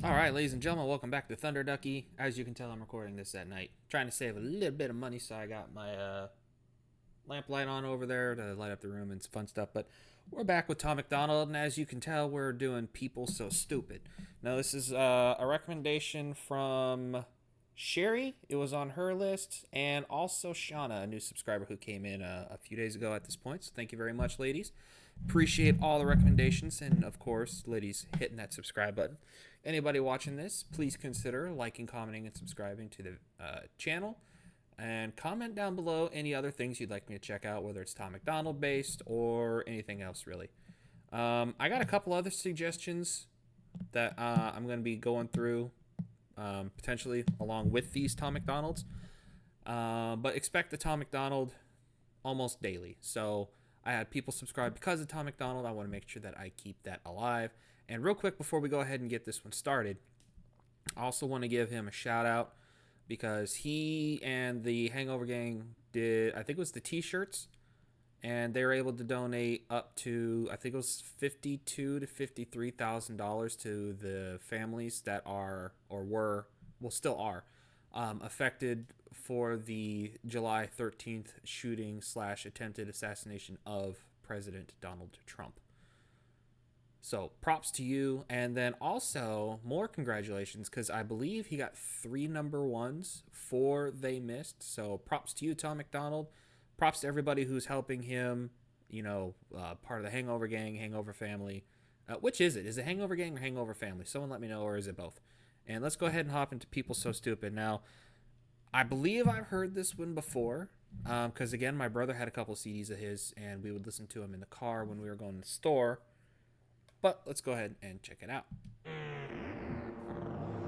All right, ladies and gentlemen, welcome back to Thunder Ducky. As you can tell, I'm recording this at night, trying to save a little bit of money, so I got my lamp light on over there to light up the room and fun stuff. But we're back with Tom MacDonald, and as you can tell, we're doing People So Stupid. Now, this is a recommendation from Sherry. It was on her list, and also Shauna, a new subscriber who came in a few days ago at this point. So thank you very much, ladies. Appreciate all the recommendations, and of course, ladies, hitting that subscribe button. Anybody watching this, please consider liking, commenting, and subscribing to the channel. And comment down below any other things you'd like me to check out, whether it's Tom MacDonald based or anything else, really. I got a couple other suggestions that I'm going to be going through potentially along with these Tom MacDonalds. But expect the Tom MacDonald almost daily. So I had people subscribe because of Tom MacDonald. I want to make sure that I keep that alive. And real quick before we go ahead and get this one started, I also want to give him a shout out because he and the Hangover Gang did, I think it was the t-shirts, and they were able to donate up to, I think it was $52,000 to $53,000 to the families that are or were, well, still are, affected for the July 13th shooting / attempted assassination of President Donald Trump. So props to you. And then also more congratulations because I believe he got 3 number ones, 4 they missed. So props to you, Tom MacDonald. Props to everybody who's helping him, part of the Hangover Gang, Hangover Family. Which is it? Is it Hangover Gang or Hangover Family? Someone let me know, or is it both? And let's go ahead and hop into People So Stupid. Now, I believe I've heard this one before because, again, my brother had a couple CDs of his, and we would listen to him in the car when we were going to the store. But let's go ahead and check it out.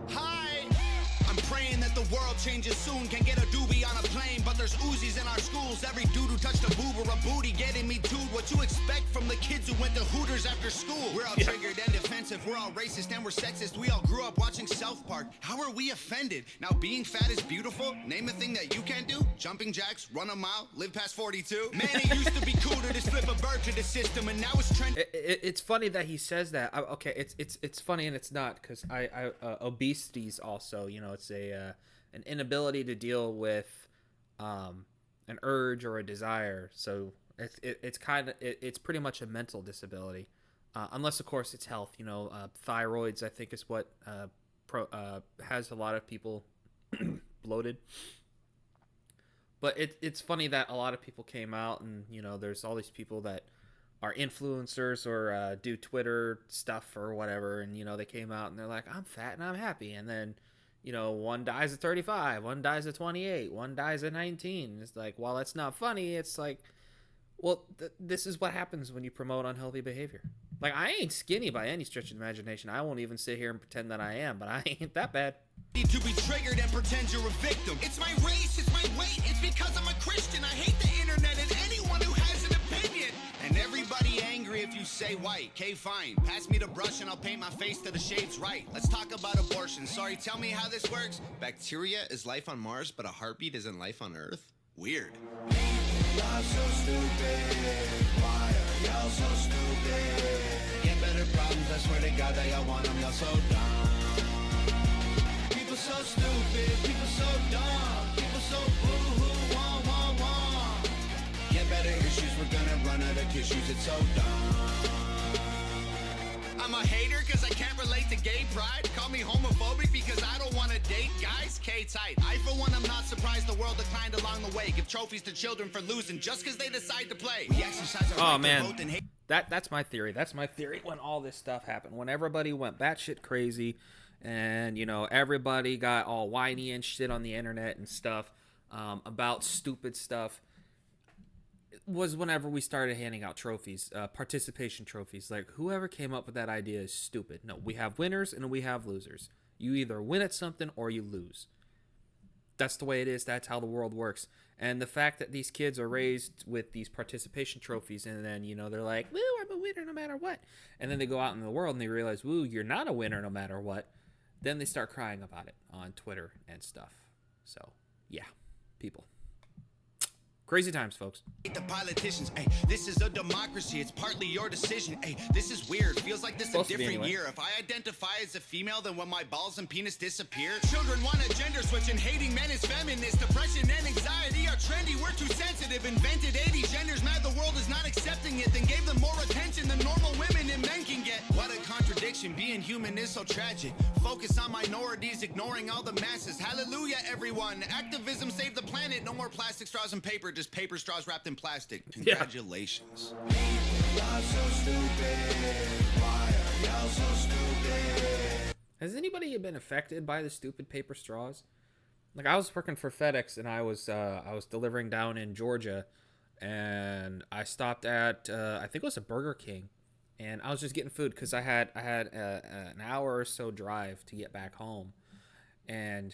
Hi! I'm praying that the world changes soon. Can get a doobie on a plane, but there's Uzis in our schools. Every dude who touched a boob or a booty getting me tooed. What you expect from the kids who went to Hooters after school? We're all triggered and defensive. We're all racist and we're sexist. We all grew up watching South Park. How are we offended? Now being fat is beautiful. Name a thing that you can't do. Jumping jacks, run a mile, live past 42. Man, it used to be cool to just flip a bird to the system, and now it's trending. It's funny that he says that. Okay, it's funny and it's not because obesity is also, it's an inability to deal with an urge or a desire. So it's pretty much a mental disability, unless of course it's health. Thyroids I think is what has a lot of people bloated. But it's funny that a lot of people came out and there's all these people that are influencers or do Twitter stuff or whatever, and they came out and they're like, I'm fat and I'm happy, and then one dies at 35, one dies at 28, one dies at 19. It's like, while that's not funny, it's like, well, this is what happens when you promote unhealthy behavior. Like, I ain't skinny by any stretch of the imagination. I won't even sit here and pretend that I am, but I ain't that bad. To be triggered and pretend you're a victim. It's my race, it's my weight, it's because I'm a Christian. I hate the internet and anyone who has an opinion. And everybody angry if you say white. Okay, fine. Pass me the brush and I'll paint my face to the shades right. Let's talk about abortion. Sorry, tell me how this works. Bacteria is life on Mars, but a heartbeat isn't life on Earth? Weird. Y'all so stupid. Why are y'all so stupid? Get better problems, I swear to God that y'all want them. Y'all so dumb. People so stupid, people so dumb, people so boo-hoo, wah, wah, wah. Get better issues, we're gonna run out of tissues, it's so dumb. I'm a hater cause I can't relate to gay pride. Call me homophobic because I don't wanna date guys, K-tight. I for one am not surprised the world declined along the way. Give trophies to children for losing just cause they decide to play. We exercise our right to vote and hate. That's my theory. That's my theory when all this stuff happened. When everybody went batshit crazy and, everybody got all whiny and shit on the internet and stuff about stupid stuff, was whenever we started handing out trophies, participation trophies. Like, whoever came up with that idea is stupid. No, we have winners and we have losers. You either win at something or you lose. That's the way it is. That's how the world works. And the fact that these kids are raised with these participation trophies and then, they're like, woo, I'm a winner no matter what. And then they go out in the world and they realize, woo, you're not a winner no matter what. Then they start crying about it on Twitter and stuff. So, yeah, people. Crazy times, folks. The politicians, hey, this is a democracy. It's partly your decision. Hey, this is weird. Feels like this a different year. If I identify as a female, then when my balls and penis disappear. Children want a gender switch and hating men is feminist. Depression and anxiety are trendy. We're too sensitive. Invented 80 genders. Mad the world is not accepting it. Then gave them more attention than normal women and men can get. What a contradiction. Being human is so tragic. Focus on minorities, ignoring all the masses. Hallelujah, everyone. Activism saved the planet. No more plastic straws and paper. Just paper straws wrapped in plastic. Congratulations. Yeah. People are so stupid. Why are y'all so stupid? Has anybody been affected by the stupid paper straws? Like, I was working for FedEx, and I was delivering down in Georgia, and I stopped at I think it was a Burger King, and I was just getting food because I had an hour or so drive to get back home, and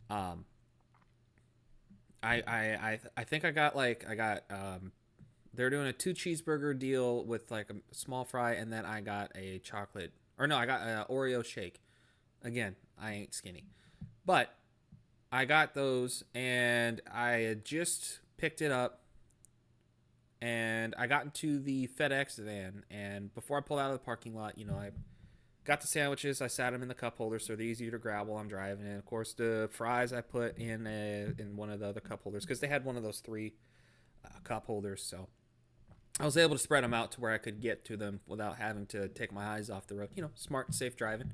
I think I got they're doing a 2 cheeseburger deal with like a small fry, and then I got a chocolate, or no, I got an Oreo shake. Again, I ain't skinny, but I got those, and I had just picked it up, and I got into the FedEx van, and before I pulled out of the parking lot, I got the sandwiches. I sat them in the cup holders so they're easier to grab while I'm driving. And, of course, the fries I put in one of the other cup holders because they had one of those 3 cup holders. So I was able to spread them out to where I could get to them without having to take my eyes off the road. Smart, safe driving.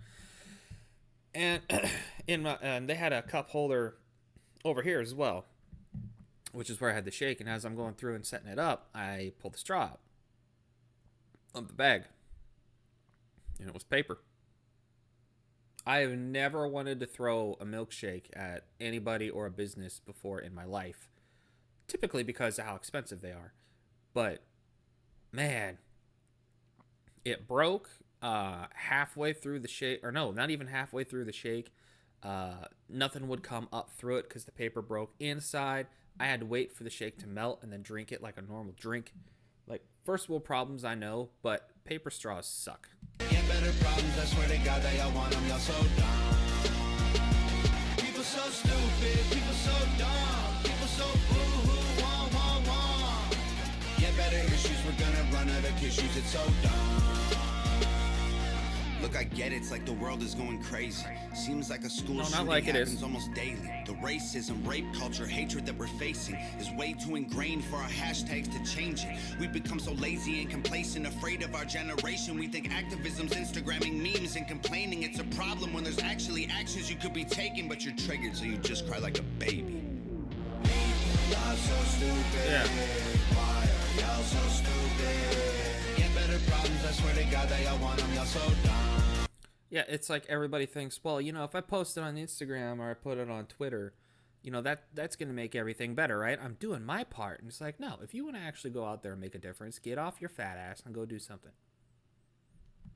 And and they had a cup holder over here as well, which is where I had the shake. And as I'm going through and setting it up, I pulled the straw out of the bag. And it was paper. I have never wanted to throw a milkshake at anybody or a business before in my life. Typically because of how expensive they are. But, man, it broke halfway through the shake. Or no, not even halfway through the shake. Nothing would come up through it because the paper broke inside. I had to wait for the shake to melt and then drink it like a normal drink. Like, first world problems, I know, but paper straws suck. Get better problems, I swear to God, they all want them, y'all so dumb. People so stupid, people so dumb. People so boo-hoo, wah. Get better issues, we're gonna run out of tissues, it's so dumb. Look, I get it, it's like the world is going crazy. Seems like a school shooting like happens almost daily. The racism, rape culture, hatred that we're facing is way too ingrained for our hashtags to change it. We've become so lazy and complacent, afraid of our generation. We think activism's Instagramming memes and complaining. It's a problem when there's actually actions you could be taking, but you're triggered, so you just cry like a baby. People are so stupid. Yeah. Why are y'all so stupid? Get better problems, I swear to God, they all want them, y'all so dumb. Yeah, it's like everybody thinks, well, if I post it on Instagram or I put it on Twitter, that's going to make everything better, right? I'm doing my part. And it's like, no, if you want to actually go out there and make a difference, get off your fat ass and go do something.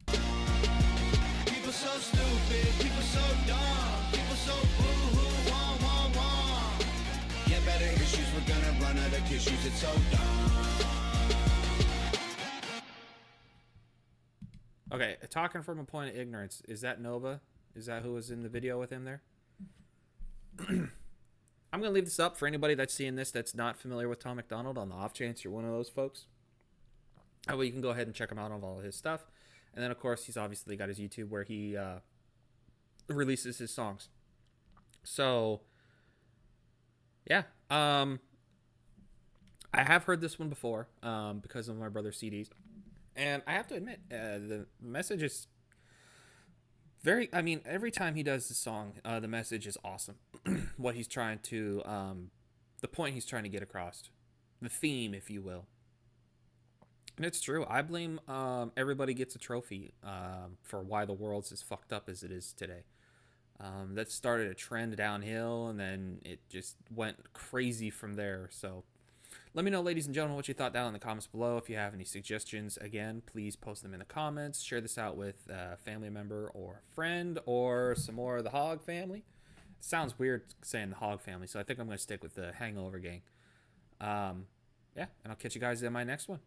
People so stupid, people so dumb, people so boo-hoo, wah. Get better issues, we're going to run out of tissues, it's so dumb. Okay, talking from a point of ignorance, is that Nova? Is that who was in the video with him there? I'm going to leave this up for anybody that's seeing this that's not familiar with Tom MacDonald, on the off chance you're one of those folks. That way you can go ahead and check him out on all of his stuff. And then, of course, he's obviously got his YouTube where he releases his songs. So, yeah. I have heard this one before because of my brother's CDs. And I have to admit, the message is every time he does the song, the message is awesome. What he's trying to, the point he's trying to get across. The theme, if you will. And it's true. I blame Everybody Gets a Trophy for why the world's as fucked up as it is today. That started a trend downhill, and then it just went crazy from there. So let me know, ladies and gentlemen, what you thought down in the comments below. If you have any suggestions, again, please post them in the comments. Share this out with a family member or friend or some more of the Hog family. It sounds weird saying the Hog family, so I think I'm going to stick with the Hangover gang. Yeah, and I'll catch you guys in my next one.